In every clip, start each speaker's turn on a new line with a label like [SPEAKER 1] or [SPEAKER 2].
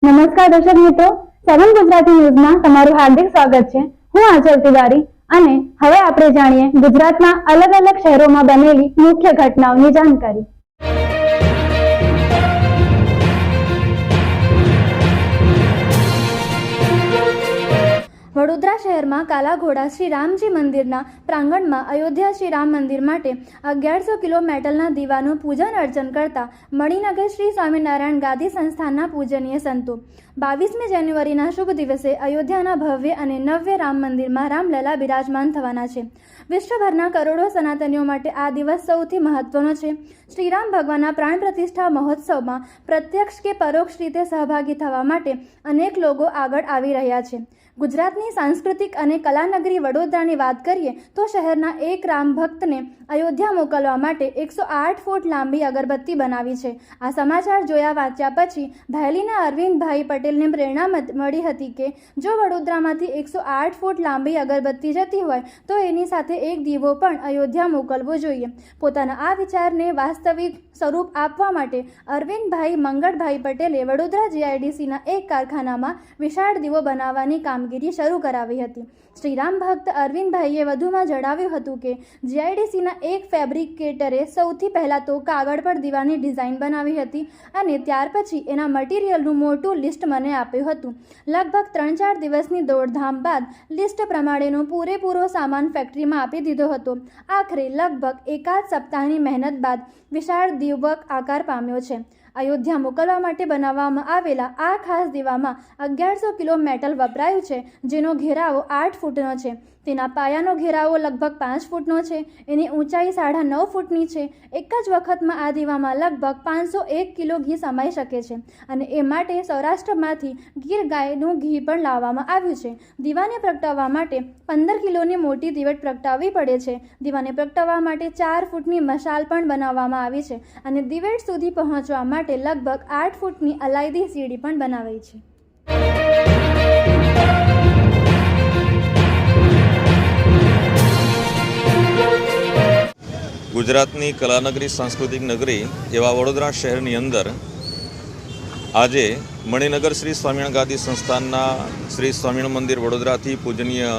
[SPEAKER 1] નમસ્કાર દર્શક મિત્રો, 7 ગુજરાતી ન્યૂઝમાં તમારું હાર્દિક સ્વાગત છે। હું આંચલ તિવારી અને હવે આપણે જાણીએ ગુજરાતના અલગ અલગ શહેરોમાં બનેલી મુખ્ય ઘટનાઓની જાણકારી। વડોદરા શહેરમાં કાલાઘોડા શ્રી રામજી મંદિરના પ્રાંગણમાં અયોધ્યા શ્રી રામ મંદિર માટે 1100 કિલો મેટલના દીવાનું પૂજન અર્ચન કરતા મણિનગર શ્રી સ્વામિનારાયણ ગાદી સંસ્થાનના પૂજનીય સંતો 22મી જાન્યુઆરીના શુભ દિવસે અયોધ્યાના ભવ્ય અને નવ્ય રામ મંદિરમાં રામલલા બિરાજમાન થવાના છે। વિશ્વભરના કરોડો સનાતનીઓ માટે આ દિવસ સૌથી મહત્વનો છે। શ્રીરામ ભગવાનના પ્રાણ પ્રતિષ્ઠા મહોત્સવમાં પ્રત્યક્ષ કે પરોક્ષ રીતે સહભાગી થવા માટે અનેક લોકો આગળ આવી રહ્યા છે। ગુજરાતની સાંસ્કૃતિક અને કલાનગરી વડોદરાની વાત કરીએ તો શહેરના એક રામ ભક્તને અયોધ્યા મોકલવા માટે 108 ફૂટ લાંબી અગરબત્તી બનાવી છે। આ સમાચાર જોયા વાંચ્યા પછી ધાયલીના અરવિંદભાઈ પટેલને પ્રેરણા મળી હતી કે જો વડોદરામાંથી 108 ફૂટ લાંબી અગરબત્તી જતી હોય તો એની સાથે એક દીવો પણ અયોધ્યા મોકલવો જોઈએ। પોતાના આ વિચારને વાસ્તવિક સ્વરૂપ આપવા માટે અરવિંદભાઈ મંગળભાઈ પટેલે વડોદરા જીઆઈડીસીના એક કારખાનામાં વિશાળ દીવો બનાવવાની કામગીરી શરૂ કરાવી હતી। શ્રીરામ ભક્ત અરવિંદભાઈએ વધુમાં જણાવ્યું હતું કે જીઆઈડીસીના એક ફેબ્રિકેટરે સૌથી પહેલાં તો કાગળ પર દીવાની ડિઝાઇન બનાવી હતી અને ત્યાર પછી એના મટીરિયલનું મોટું લિસ્ટ મને આપ્યું હતું। લગભગ 3-4 દિવસની દોડધામ બાદ લિસ્ટ પ્રમાણેનો પૂરેપૂરો સામાન ફેક્ટરીમાં આપી દીધો હતો। આખરે લગભગ એકાદ સપ્તાહની મહેનત બાદ વિશાળ દીવક આકાર પામ્યો છે। અયોધ્યા મોકલવા માટે બનાવવામાં આવેલા આ ખાસ દીવામાં 1100 કિલો મેટલ વપરાયું છે, જેનો ઘેરાવો 8 ફૂટનો છે। તેના પાયાનો ઘેરાવો લગભગ 5 ફૂટનો છે। એની ઊંચાઈ 9.5 ફૂટની છે। એક જ વખતમાં આ દીવામાં લગભગ 501 કિલો ઘી સમાઈ શકે છે અને એ માટે સૌરાષ્ટ્રમાંથી ગીર ગાયનું ઘી પણ લાવવામાં આવ્યું છે। દીવાને પ્રગટાવવા માટે 15 કિલોની મોટી દીવટ પ્રગટાવવી પડે છે। દીવાને પ્રગટાવવા માટે 4 ફૂટની મશાલ પણ બનાવવામાં આવી છે અને દીવેટ સુધી પહોંચવા માટે લગભગ 8 ફૂટની અલાયદી સીડી પણ બનાવાઈ છે।
[SPEAKER 2] ગુજરાતની કલાનગરી સાંસ્કૃતિક નગરી એવા વડોદરા શહેરની અંદર આજે મણિનગર શ્રી સ્વામિનારાયણ ગાદી સંસ્થાનના શ્રી સ્વામિનારાયણ મંદિર વડોદરાથી પૂજનીય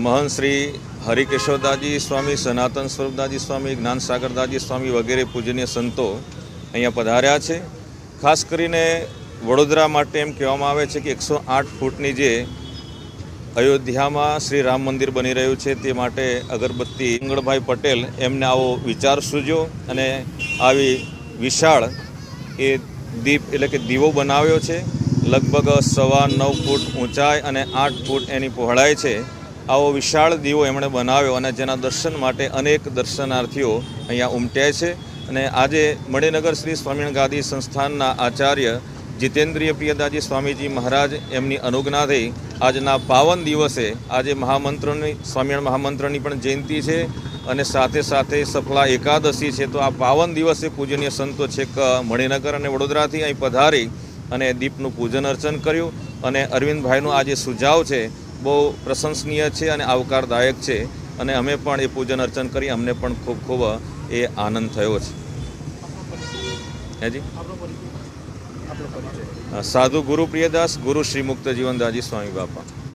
[SPEAKER 2] મહંત શ્રી હરિકેશવદાસજી સ્વામી, સનાતન સ્વરૂપદાસજી સ્વામી, જ્ઞાનસાગરદાસજી સ્વામી વગેરે પૂજનીય સંતો અહીંયા પધાર્યા છે। ખાસ કરીને વડોદરા માટે એમ કહેવામાં આવે છે કે 108 ફૂટની જે અયોધ્યામાં શ્રી રામ મંદિર બની રહ્યું છે તે માટે અગરબત્તી મંગળભાઈ પટેલ એમને આવો વિચાર સૂઝ્યો અને આવી વિશાળ એ દીપ એટલે કે દીવો બનાવ્યો છે। લગભગ 9.25 ફૂટ ઊંચાઈ અને 8 ફૂટ એની પહોળાઈ છે। આવો વિશાળ દીવો એમણે બનાવ્યો અને જેના દર્શન માટે અનેક દર્શનાર્થીઓ અહીંયા ઉમટ્યા છે અને આજે મણિનગર શ્રી સ્વામિનારાયણ ગાદી સંસ્થાનના આચાર્ય જીતેન્દ્રિય પ્રિયદાસજી સ્વામીજી મહારાજ એમની અનુજ્ઞાથી આજના પાવન દિવસે આજે સ્વામિનારાયણ મહામંત્રની પણ જયંતિ છે અને સાથે સાથે સફલા એકાદશી છે। તો આ પાવન દિવસે પૂજનીય સંતો છેક મણિનગર અને વડોદરાથી અહીં પધારી અને દીપનું પૂજન અર્ચન કર્યું અને અરવિંદભાઈનો આ જે સુઝાવ છે બહુ પ્રશંસનીય છે અને આવકારદાયક છે અને અમે પણ એ પૂજન અર્ચન કરી અમને પણ ખૂબ ખૂબ એ આનંદ થયો છે। હેજી સાધુ ગુરુ પ્રિયદાસ, ગુરુ શ્રી મુક્ત જીવનદાસજી સ્વામી બાપા।